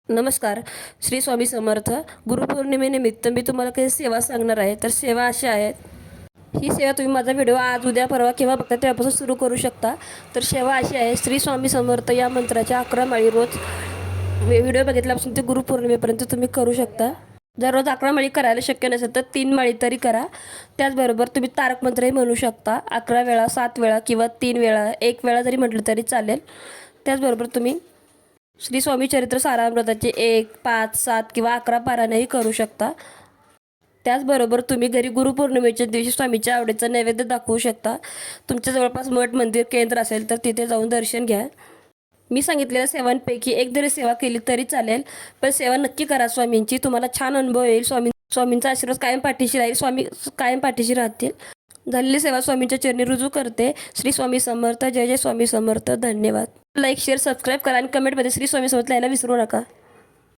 नमस्कार. श्री स्वामी समर्थ. गुरुपौर्णिमेनिमित्त मी तुम्हाला काही सेवा सांगणार आहे. तर सेवा अशा आहेत. ही सेवा तुम्ही माझा व्हिडिओ आज, उद्या, परवा केव्हा बघता तेव्हापासून सुरू करू शकता. तर सेवा अशी आहे, श्री स्वामी समर्थ या मंत्राच्या 11 माळी रोज व्हिडिओ बघितल्यापासून ते गुरुपौर्णिमेपर्यंत तुम्ही करू शकता. जर रोज 11 माळी करायला शक्य नसेल तर 3 माळी तरी करा. त्याचबरोबर तुम्ही तारक मंत्रही म्हणू शकता. 11 वेळा, 7 वेळा किंवा 3 वेळा, 1 वेळा जरी म्हटलं तरी चालेल. त्याचबरोबर तुम्ही श्री स्वामी चरित्र सारामृताचे 1, 5, 7 किंवा 11 पारायणही करू शकता. त्याचबरोबर तुम्ही घरी गुरुपौर्णिमेच्या दिवशी स्वामीच्या आवडीचं नैवेद्य दाखवू शकता. तुमच्या जवळपास मठ, मंदिर, केंद्र असेल तर तिथे जाऊन दर्शन घ्या. मी सांगितलेल्या सेवांपैकी एक जरी सेवा केली तरी चालेल, पण सेवा नक्की करा स्वामींची. तुम्हाला छान अनुभव येईल. स्वामींचा आशीर्वाद कायम पाठीशी राहील. स्वामी कायम पाठीशी राहतील. झालेली सेवा स्वामींच्या चरणी रुजू करते. श्री स्वामी समर्थ. जय जय स्वामी समर्थ. धन्यवाद. लाईक, शेअर, सबस्क्राईब करा आणि कमेंटमध्ये श्री स्वामी समर्थ लिहायला विसरू नका.